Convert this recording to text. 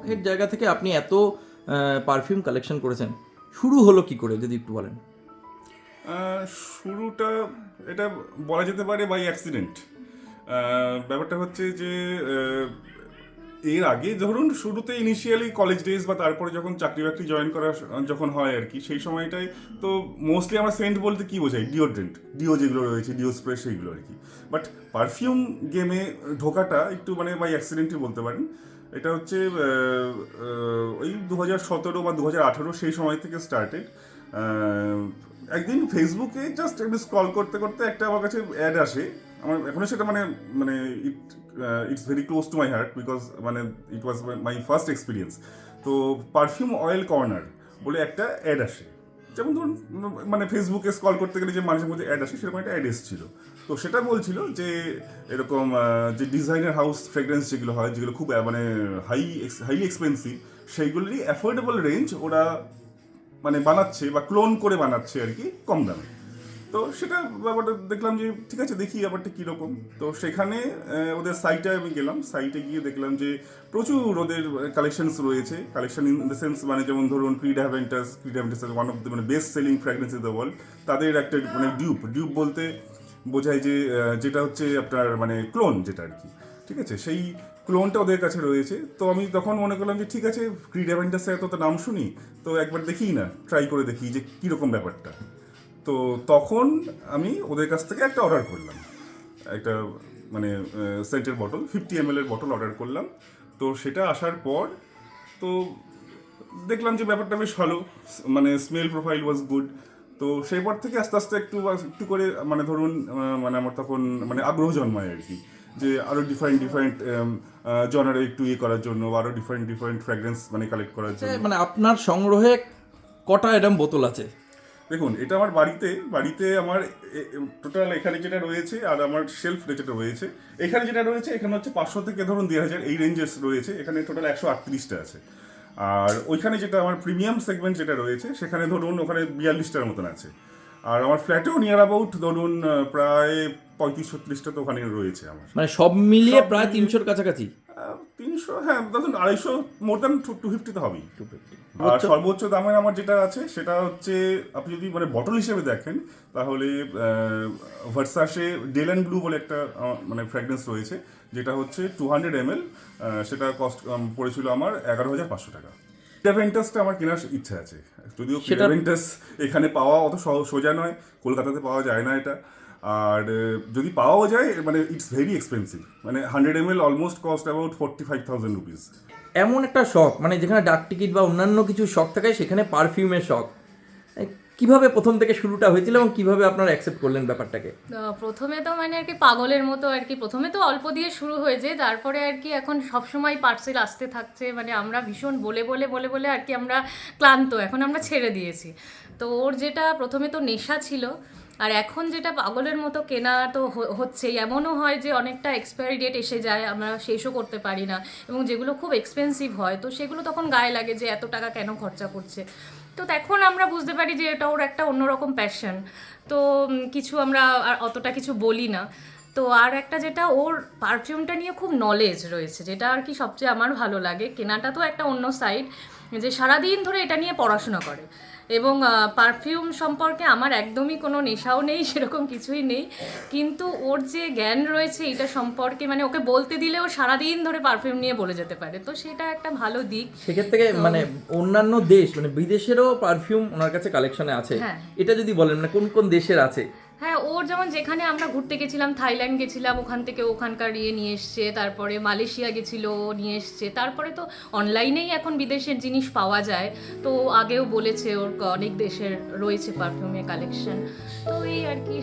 শখের জায়গা থেকে আপনি এত পারফিউম কালেকশন করেছেন, শুরু হলো কি করে যদি একটু বলেন? শুরুটা এটা বলা যেতে পারে বাই অ্যাক্সিডেন্ট। ব্যাপারটা হচ্ছে যে এর আগে ধরুন শুরুতে ইনিশিয়ালি কলেজ ডেজ বা তারপরে যখন চাকরি বাকরি জয়েন করা যখন হয় আর কি, সেই সময়টাই তো মোস্টলি আমরা সেন্ট বলতে কি বোঝাই, ডিওড্রেন্ট, ডিও যেগুলো রয়েছে, ডিও স্প্রে, সেইগুলো আর কি। বাট পারফিউম গেমে ঢোকাটা একটু মানে বাই অ্যাক্সিডেন্টই বলতে পারেন। এটা হচ্ছে ওই 2017 বা 2018 সেই সময় থেকে স্টার্টেড। একদিন ফেসবুকে জাস্ট একটু স্ক্রল করতে করতে একটা আমার কাছে অ্যাড আসে। আমার এখনো সেটা মানে মানে it's very close to my heart, because মানে ইট ওয়াজ মাই ফার্স্ট এক্সপিরিয়েন্স। তো পারফিউম অয়েল কর্নার বলে একটা অ্যাড আসে, যেমন ধরুন মানে ফেসবুকে স্ক্রল করতে গেলে যে মানুষের মধ্যে অ্যাড আসে, সেরকম একটা অ্যাড এসেছিল। তো সেটা বলছিল যে এরকম যে ডিজাইনার হাউস ফ্রেগ্রেন্স যেগুলো হয়, যেগুলো খুব মানে হাইলি এক্সপেন্সিভ, সেইগুলোরই অ্যাফোর্ডেবল রেঞ্জ ওরা মানে বানাচ্ছে বা ক্লোন করে বানাচ্ছে আর কি, কম দামে। তো সেটা ব্যাপারটা দেখলাম যে ঠিক আছে, দেখি ব্যাপারটা কীরকম। তো সেখানে ওদের সাইটে আমি গেলাম, সাইটে গিয়ে দেখলাম যে প্রচুর ওদের কালেকশনস রয়েছে। কালেকশন ইন দ্য সেন্স মানে যেমন ধরুন ক্রিড হ্যাভেন্টাস ওয়ান অফ দ্য মানে best selling fragrance in the world. তাদের একটা মানে ডিউপ বলতে বোঝায় যে যেটা হচ্ছে আপনার মানে ক্লোন যেটা আর কি, ঠিক আছে, সেই ক্লোনটা ওদের কাছে রয়েছে। তো আমি তখন মনে করলাম যে ঠিক আছে, ক্রিড অ্যাভেন্টাসের এত তো নাম শুনি, তো একবার দেখি না, ট্রাই করে দেখি যে কীরকম ব্যাপারটা। তো তখন আমি ওদের কাছ থেকে একটা অর্ডার করলাম, একটা মানে সেন্টের বটল, 50 ml এর বটল অর্ডার করলাম। তো সেটা আসার পর তো দেখলাম যে ব্যাপারটা বেশ ভালো, মানে স্মেল প্রোফাইল ওয়াজ গুড। তো সেই পর থেকে আস্তে আস্তে একটু একটু করে মানে ধরুন মানে আমার তখন মানে আগ্রহ জন্মায় আর কি, যে আরও ডিফারেন্ট জনারে একটু ইয়ে করার জন্য, আরও ডিফারেন্ট ফ্র্যাগরেন্স মানে কালেক্ট করার জন্য। মানে আপনার সংগ্রহে কটা এরম বোতল আছে? দেখুন, এটা আমার বাড়িতে আমার টোটাল এখানে যেটা রয়েছে আর আমার শেলফ যেটা রয়েছে, এখানে যেটা রয়েছে এখানে হচ্ছে 500 থেকে ধরুন 2000 এই রেঞ্জেস রয়েছে। এখানে টোটাল 138টা আছে। আর ওইখানে যেটা আমার প্রিমিয়াম সেগমেন্ট যেটা রয়েছে, সেখানে ধরুন ওখানে 42টার মতন আছে। আর আমার ফ্ল্যাটেও নিয়ার অ্যাবাউট ধরুন প্রায় 35-36টা তো ওখানে রয়েছে আমার। মানে সব মিলিয়ে প্রায় 300-র কাছাকাছি। 300, হ্যাঁ ধরুন 250, মোর দ্যান 250 তো হবেই। আর সর্বোচ্চ দামের আমার যেটা আছে সেটা হচ্ছে, আপনি যদি মানে বটল হিসেবে দেখেন, তাহলে ভার্সাসে ডেল অ্যান্ড ব্লু বলে একটা মানে ফ্র্যাগরেন্স রয়েছে, যেটা হচ্ছে 200 ml। সেটা কস্ট পড়েছিল আমার 11,500 টাকা। ক্রিডাভেন্টাসটা আমার কেনার ইচ্ছা আছে, যদিও ক্রিডাভেন্টাস এখানে পাওয়া অত সোজা নয়, কলকাতাতে পাওয়া যায় না এটা। আর যদি পাওয়াও যায় মানে ইটস ভেরি এক্সপেন্সিভ, মানে 100 ml almost cost about 45,000 rupees. এমন একটা শখ, মানে যেখানে ডাক টিকিট বা অন্যান্য কিছু শখ থাকে, সেখানে পারফিউমের শখ কিভাবে প্রথম থেকে শুরুটা হয়েছিল এবং কিভাবে আপনারা অ্যাকসেপ্ট করলেন ব্যাপারটাকে? প্রথমে তো মানে আর কি পাগলের মতো আর কি, প্রথমে তো অল্প দিয়ে শুরু হয়েছে, তারপরে আর কি এখন সবসময় পার্সেল আসতে থাকছে। মানে আমরা ভীষণ বলে বলে বলে বলে আর কি আমরা ক্লান্ত, এখন আমরা ছেড়ে দিয়েছি। তো ওর যেটা প্রথমে তো নেশা ছিল, আর এখন যেটা পাগলের মতো কেনা তো হচ্ছে। এমনও হয় যে অনেকটা এক্সপায়ারি ডেট এসে যায়, আমরা শেষও করতে পারি না, এবং যেগুলো খুব এক্সপেন্সিভ হয় তো সেগুলো তখন গায়ে লাগে যে এত টাকা কেন খরচা করছে। তো তখন আমরা বুঝতে পারি যে এটা ওর একটা অন্যরকম প্যাশন। তো কিছু আমরা আর অতটা কিছু বলি না। তো আর একটা যেটা, ওর পারফিউমটা নিয়ে খুব নলেজ রয়েছে, যেটা আর কি সবচেয়ে আমার ভালো লাগে। কেনাটা তো একটা অন্য সাইড, যে সারাদিন ধরে এটা নিয়ে পড়াশোনা করে। এবং পারফিউম সম্পর্কে আমার একদমই কোনো নেশাও নেই, সেরকম কিছুই নেই, কিন্তু ওর যে জ্ঞান রয়েছে এটা সম্পর্কে, মানে ওকে বলতে দিলেও সারাদিন ধরে পারফিউম নিয়ে বলে যেতে পারে। তো সেটা একটা ভালো দিক। সেক্ষেত্রে মানে অন্যান্য দেশ মানে বিদেশেরও পারফিউম ওনার কাছে কালেকশনে আছে। হ্যাঁ, এটা যদি বলেন মানে কোন কোন দেশের আছে? হ্যাঁ, ওর যেমন যেখানে আমরা ঘুরতে গেছিলাম, থাইল্যান্ড গেছিলাম, ওখান থেকে ওখানকার নিয়ে এসছে। তারপরে মালয়েশিয়া গেছিলো, নিয়ে এসছে। তারপরে তো অনলাইনেই এখন বিদেশের জিনিস পাওয়া যায়। তো আগেও বলেছে ওর অনেক দেশের রয়েছে পারফিউমের কালেকশন। তো এই আর কি।